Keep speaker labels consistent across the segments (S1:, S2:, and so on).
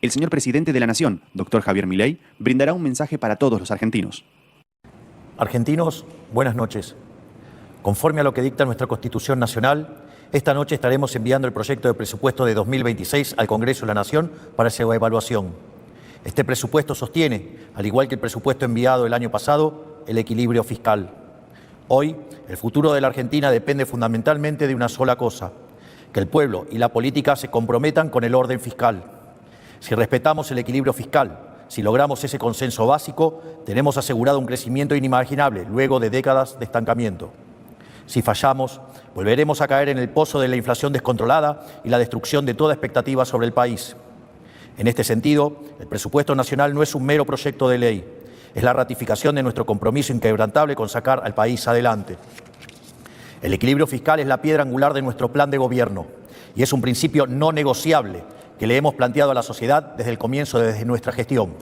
S1: El señor presidente de la Nación, doctor Javier Milei, brindará un mensaje para todos los argentinos.
S2: Argentinos, buenas noches. Conforme a lo que dicta nuestra Constitución Nacional, esta noche estaremos enviando el proyecto de presupuesto de 2026 al Congreso de la Nación para su evaluación. Este presupuesto sostiene, al igual que el presupuesto enviado el año pasado, el equilibrio fiscal. Hoy, el futuro de la Argentina depende fundamentalmente de una sola cosa: que el pueblo y la política se comprometan con el orden fiscal. Si respetamos el equilibrio fiscal, si logramos ese consenso básico, tenemos asegurado un crecimiento inimaginable luego de décadas de estancamiento. Si fallamos, volveremos a caer en el pozo de la inflación descontrolada y la destrucción de toda expectativa sobre el país. En este sentido, el presupuesto nacional no es un mero proyecto de ley, es la ratificación de nuestro compromiso inquebrantable con sacar al país adelante. El equilibrio fiscal es la piedra angular de nuestro plan de gobierno y es un principio no negociable que le hemos planteado a la sociedad desde el comienzo de nuestra gestión.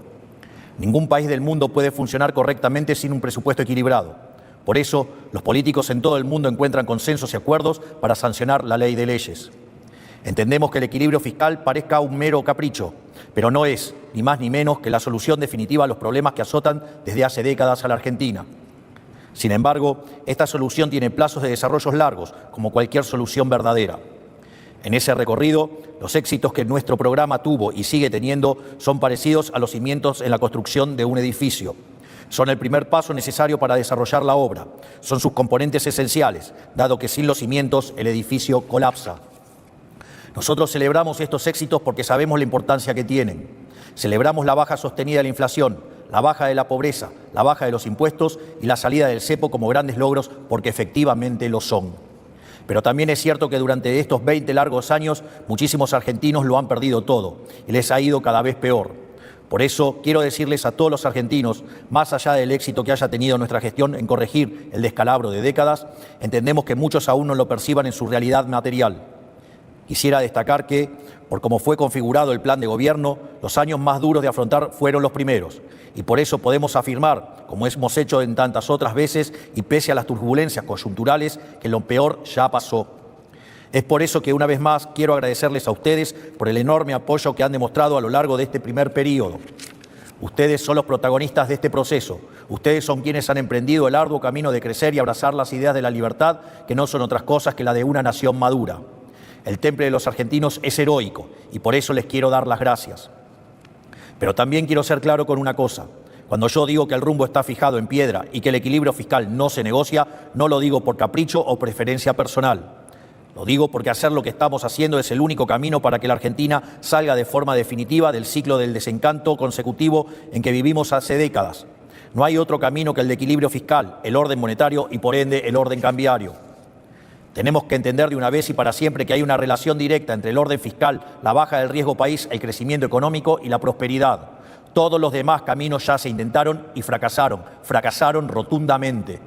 S2: Ningún país del mundo puede funcionar correctamente sin un presupuesto equilibrado. Por eso, los políticos en todo el mundo encuentran consensos y acuerdos para sancionar la ley de leyes. Entendemos que el equilibrio fiscal parezca un mero capricho, pero no es, ni más ni menos, que la solución definitiva a los problemas que azotan desde hace décadas a la Argentina. Sin embargo, esta solución tiene plazos de desarrollo largos, como cualquier solución verdadera. En ese recorrido, los éxitos que nuestro programa tuvo y sigue teniendo son parecidos a los cimientos en la construcción de un edificio. Son el primer paso necesario para desarrollar la obra. Son sus componentes esenciales, dado que sin los cimientos el edificio colapsa. Nosotros celebramos estos éxitos porque sabemos la importancia que tienen. Celebramos la baja sostenida de la inflación, la baja de la pobreza, la baja de los impuestos y la salida del cepo como grandes logros porque efectivamente lo son. Pero también es cierto que durante estos 20 largos años muchísimos argentinos lo han perdido todo y les ha ido cada vez peor. Por eso quiero decirles a todos los argentinos, más allá del éxito que haya tenido nuestra gestión en corregir el descalabro de décadas, entendemos que muchos aún no lo perciban en su realidad material. Quisiera destacar que, por cómo fue configurado el plan de gobierno, los años más duros de afrontar fueron los primeros. Y por eso podemos afirmar, como hemos hecho en tantas otras veces, y pese a las turbulencias coyunturales, que lo peor ya pasó. Es por eso que una vez más quiero agradecerles a ustedes por el enorme apoyo que han demostrado a lo largo de este primer periodo. Ustedes son los protagonistas de este proceso. Ustedes son quienes han emprendido el arduo camino de crecer y abrazar las ideas de la libertad, que no son otras cosas que la de una nación madura. El temple de los argentinos es heroico y por eso les quiero dar las gracias. Pero también quiero ser claro con una cosa. Cuando yo digo que el rumbo está fijado en piedra y que el equilibrio fiscal no se negocia, no lo digo por capricho o preferencia personal. Lo digo porque hacer lo que estamos haciendo es el único camino para que la Argentina salga de forma definitiva del ciclo del desencanto consecutivo en que vivimos hace décadas. No hay otro camino que el de equilibrio fiscal, el orden monetario y por ende el orden cambiario. Tenemos que entender de una vez y para siempre que hay una relación directa entre el orden fiscal, la baja del riesgo país, el crecimiento económico y la prosperidad. Todos los demás caminos ya se intentaron y fracasaron rotundamente.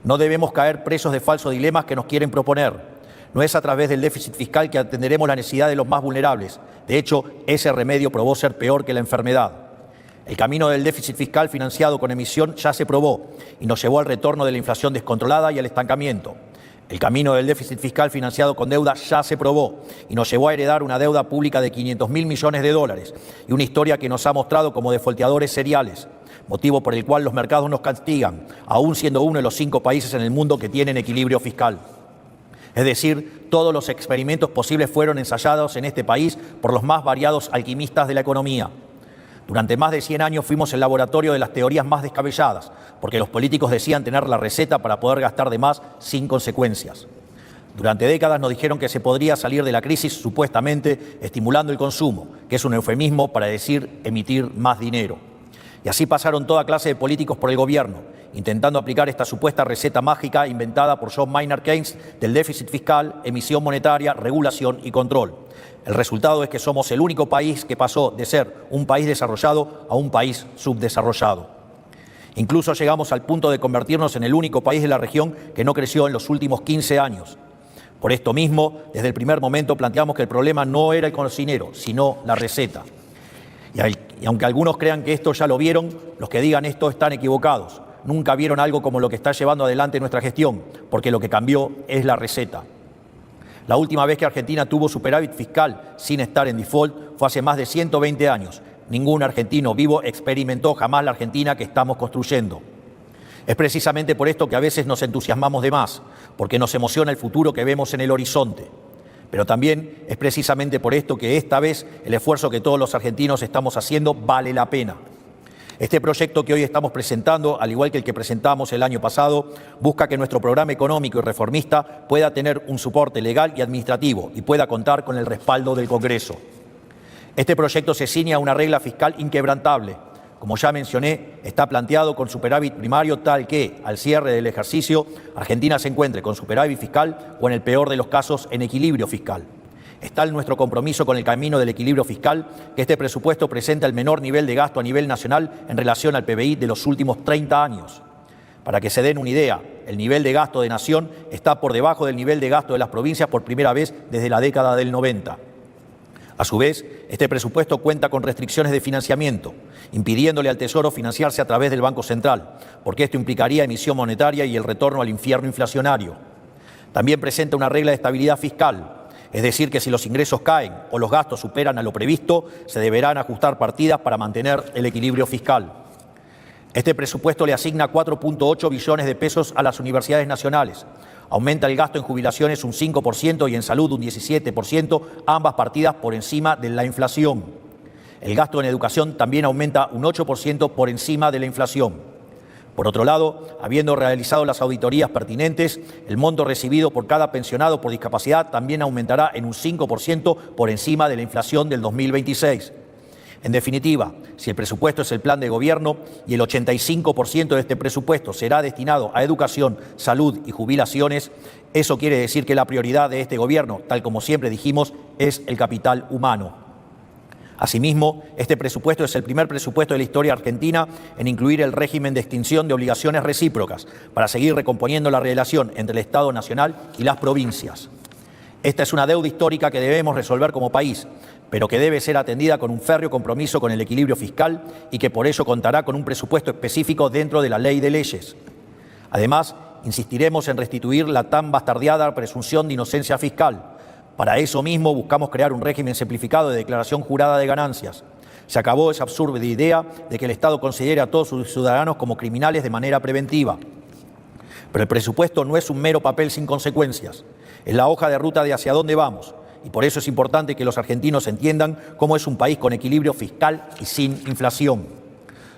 S2: No debemos caer presos de falsos dilemas que nos quieren proponer. No es a través del déficit fiscal que atenderemos la necesidad de los más vulnerables. De hecho, ese remedio probó ser peor que la enfermedad. El camino del déficit fiscal financiado con emisión ya se probó y nos llevó al retorno de la inflación descontrolada y al estancamiento. El camino del déficit fiscal financiado con deuda ya se probó y nos llevó a heredar una deuda pública de 500.000 millones de dólares y una historia que nos ha mostrado como defolteadores seriales, motivo por el cual los mercados nos castigan, aún siendo uno de los 5 países en el mundo que tienen equilibrio fiscal. Es decir, todos los experimentos posibles fueron ensayados en este país por los más variados alquimistas de la economía. Durante más de 100 años fuimos el laboratorio de las teorías más descabelladas, porque los políticos decían tener la receta para poder gastar de más sin consecuencias. Durante décadas nos dijeron que se podría salir de la crisis supuestamente estimulando el consumo, que es un eufemismo para decir emitir más dinero. Y así pasaron toda clase de políticos por el gobierno, intentando aplicar esta supuesta receta mágica inventada por John Maynard Keynes del déficit fiscal, emisión monetaria, regulación y control. El resultado es que somos el único país que pasó de ser un país desarrollado a un país subdesarrollado. Incluso llegamos al punto de convertirnos en el único país de la región que no creció en los últimos 15 años. Por esto mismo, desde el primer momento planteamos que el problema no era el cocinero, sino la receta. Y aunque algunos crean que esto ya lo vieron, los que digan esto están equivocados. Nunca vieron algo como lo que está llevando adelante nuestra gestión, porque lo que cambió es la receta. La última vez que Argentina tuvo superávit fiscal sin estar en default fue hace más de 120 años. Ningún argentino vivo experimentó jamás la Argentina que estamos construyendo. Es precisamente por esto que a veces nos entusiasmamos de más, porque nos emociona el futuro que vemos en el horizonte. Pero también es precisamente por esto que esta vez el esfuerzo que todos los argentinos estamos haciendo vale la pena. Este proyecto que hoy estamos presentando, al igual que el que presentamos el año pasado, busca que nuestro programa económico y reformista pueda tener un soporte legal y administrativo y pueda contar con el respaldo del Congreso. Este proyecto se ciña a una regla fiscal inquebrantable. Como ya mencioné, está planteado con superávit primario tal que, al cierre del ejercicio, Argentina se encuentre con superávit fiscal o, en el peor de los casos, en equilibrio fiscal. Es tal nuestro compromiso con el camino del equilibrio fiscal que este presupuesto presenta el menor nivel de gasto a nivel nacional en relación al PBI de los últimos 30 años. Para que se den una idea, el nivel de gasto de nación está por debajo del nivel de gasto de las provincias por primera vez desde la década del 90. A su vez, este presupuesto cuenta con restricciones de financiamiento, impidiéndole al Tesoro financiarse a través del Banco Central, porque esto implicaría emisión monetaria y el retorno al infierno inflacionario. También presenta una regla de estabilidad fiscal, es decir, que si los ingresos caen o los gastos superan a lo previsto, se deberán ajustar partidas para mantener el equilibrio fiscal. Este presupuesto le asigna 4.8 billones de pesos a las universidades nacionales. Aumenta el gasto en jubilaciones un 5% y en salud un 17%, ambas partidas por encima de la inflación. El gasto en educación también aumenta un 8% por encima de la inflación. Por otro lado, habiendo realizado las auditorías pertinentes, el monto recibido por cada pensionado por discapacidad también aumentará en un 5% por encima de la inflación del 2026. En definitiva, si el presupuesto es el plan de gobierno y el 85% de este presupuesto será destinado a educación, salud y jubilaciones, eso quiere decir que la prioridad de este gobierno, tal como siempre dijimos, es el capital humano. Asimismo, este presupuesto es el primer presupuesto de la historia argentina en incluir el régimen de extinción de obligaciones recíprocas para seguir recomponiendo la relación entre el Estado Nacional y las provincias. Esta es una deuda histórica que debemos resolver como país, pero que debe ser atendida con un férreo compromiso con el equilibrio fiscal y que por ello contará con un presupuesto específico dentro de la ley de leyes. Además, insistiremos en restituir la tan bastardeada presunción de inocencia fiscal. Para eso mismo buscamos crear un régimen simplificado de declaración jurada de ganancias. Se acabó esa absurda idea de que el Estado considere a todos sus ciudadanos como criminales de manera preventiva. Pero el presupuesto no es un mero papel sin consecuencias. Es la hoja de ruta de hacia dónde vamos. Y por eso es importante que los argentinos entiendan cómo es un país con equilibrio fiscal y sin inflación.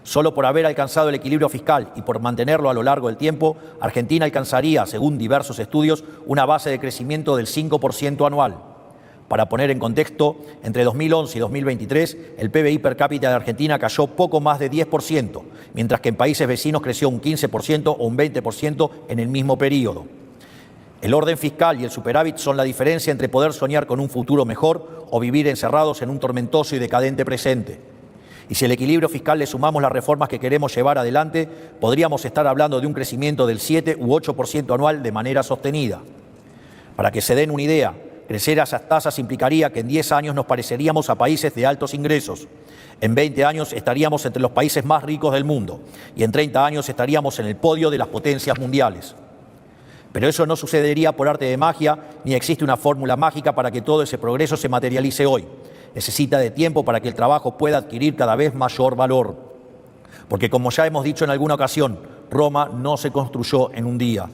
S2: Solo por haber alcanzado el equilibrio fiscal y por mantenerlo a lo largo del tiempo, Argentina alcanzaría, según diversos estudios, una base de crecimiento del 5% anual. Para poner en contexto, entre 2011 y 2023, el PBI per cápita de Argentina cayó poco más de 10%, mientras que en países vecinos creció un 15% o un 20% en el mismo periodo. El orden fiscal y el superávit son la diferencia entre poder soñar con un futuro mejor o vivir encerrados en un tormentoso y decadente presente. Y si al equilibrio fiscal le sumamos las reformas que queremos llevar adelante, podríamos estar hablando de un crecimiento del 7 u 8% anual de manera sostenida. Para que se den una idea, crecer a esas tasas implicaría que en 10 años nos pareceríamos a países de altos ingresos. En 20 años estaríamos entre los países más ricos del mundo y en 30 años estaríamos en el podio de las potencias mundiales. Pero eso no sucedería por arte de magia, ni existe una fórmula mágica para que todo ese progreso se materialice hoy. Necesita de tiempo para que el trabajo pueda adquirir cada vez mayor valor. Porque como ya hemos dicho en alguna ocasión, Roma no se construyó en un día.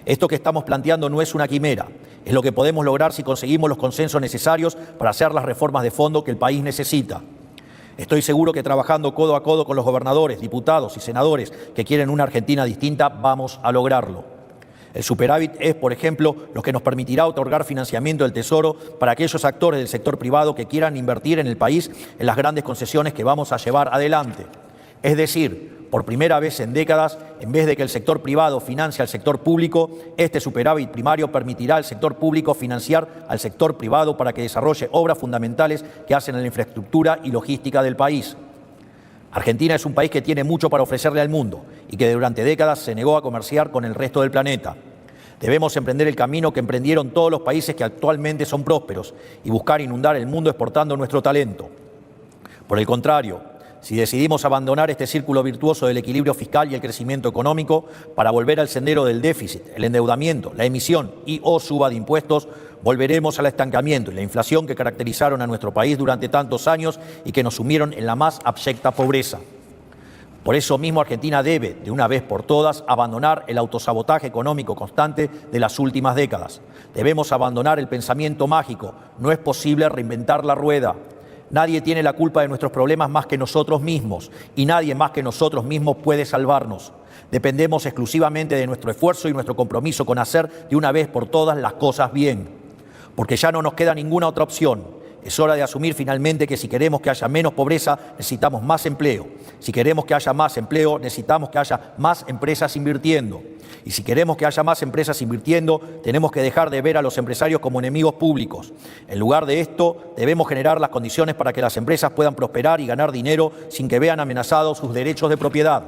S2: Esto que estamos planteando no es una quimera, es lo que podemos lograr si conseguimos los consensos necesarios para hacer las reformas de fondo que el país necesita. Estoy seguro que trabajando codo a codo con los gobernadores, diputados y senadores que quieren una Argentina distinta, vamos a lograrlo. El superávit es, por ejemplo, lo que nos permitirá otorgar financiamiento del Tesoro para aquellos actores del sector privado que quieran invertir en el país en las grandes concesiones que vamos a llevar adelante. Es decir, por primera vez en décadas, en vez de que el sector privado financie al sector público, este superávit primario permitirá al sector público financiar al sector privado para que desarrolle obras fundamentales que hacen en la infraestructura y logística del país. Argentina es un país que tiene mucho para ofrecerle al mundo y que durante décadas se negó a comerciar con el resto del planeta. Debemos emprender el camino que emprendieron todos los países que actualmente son prósperos y buscar inundar el mundo exportando nuestro talento. Por el contrario, si decidimos abandonar este círculo virtuoso del equilibrio fiscal y el crecimiento económico para volver al sendero del déficit, el endeudamiento, la emisión y o suba de impuestos, Volveremos al estancamiento y la inflación que caracterizaron a nuestro país durante tantos años y que nos sumieron en la más abyecta pobreza. Por eso mismo Argentina debe, de una vez por todas, abandonar el autosabotaje económico constante de las últimas décadas. Debemos abandonar el pensamiento mágico. No es posible reinventar la rueda. Nadie tiene la culpa de nuestros problemas más que nosotros mismos, y nadie más que nosotros mismos puede salvarnos. Dependemos exclusivamente de nuestro esfuerzo y nuestro compromiso con hacer de una vez por todas las cosas bien, porque ya no nos queda ninguna otra opción. Es hora de asumir finalmente que si queremos que haya menos pobreza, necesitamos más empleo. Si queremos que haya más empleo, necesitamos que haya más empresas invirtiendo. Y si queremos que haya más empresas invirtiendo, tenemos que dejar de ver a los empresarios como enemigos públicos. En lugar de esto, debemos generar las condiciones para que las empresas puedan prosperar y ganar dinero sin que vean amenazados sus derechos de propiedad.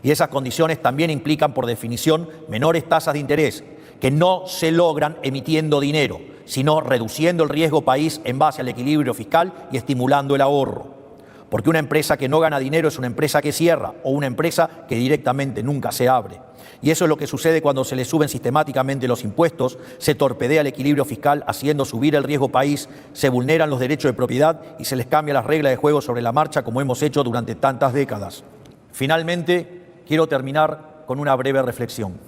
S2: Y esas condiciones también implican, por definición, menores tasas de interés, que no se logran emitiendo dinero, sino reduciendo el riesgo país en base al equilibrio fiscal y estimulando el ahorro. Porque una empresa que no gana dinero es una empresa que cierra o una empresa que directamente nunca se abre. Y eso es lo que sucede cuando se le suben sistemáticamente los impuestos, se torpedea el equilibrio fiscal haciendo subir el riesgo país, se vulneran los derechos de propiedad y se les cambia las reglas de juego sobre la marcha como hemos hecho durante tantas décadas. Finalmente, quiero terminar con una breve reflexión.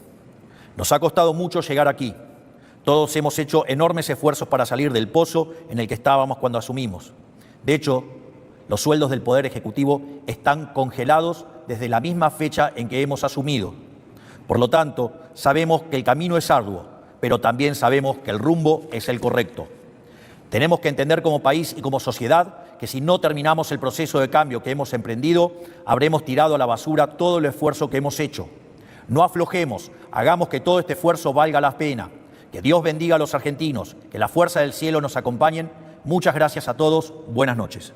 S2: Nos ha costado mucho llegar aquí. Todos hemos hecho enormes esfuerzos para salir del pozo en el que estábamos cuando asumimos. De hecho, los sueldos del Poder Ejecutivo están congelados desde la misma fecha en que hemos asumido. Por lo tanto, sabemos que el camino es arduo, pero también sabemos que el rumbo es el correcto. Tenemos que entender como país y como sociedad que si no terminamos el proceso de cambio que hemos emprendido, habremos tirado a la basura todo el esfuerzo que hemos hecho. No aflojemos, hagamos que todo este esfuerzo valga la pena. Que Dios bendiga a los argentinos, que la fuerza del cielo nos acompañe. Muchas gracias a todos, buenas noches.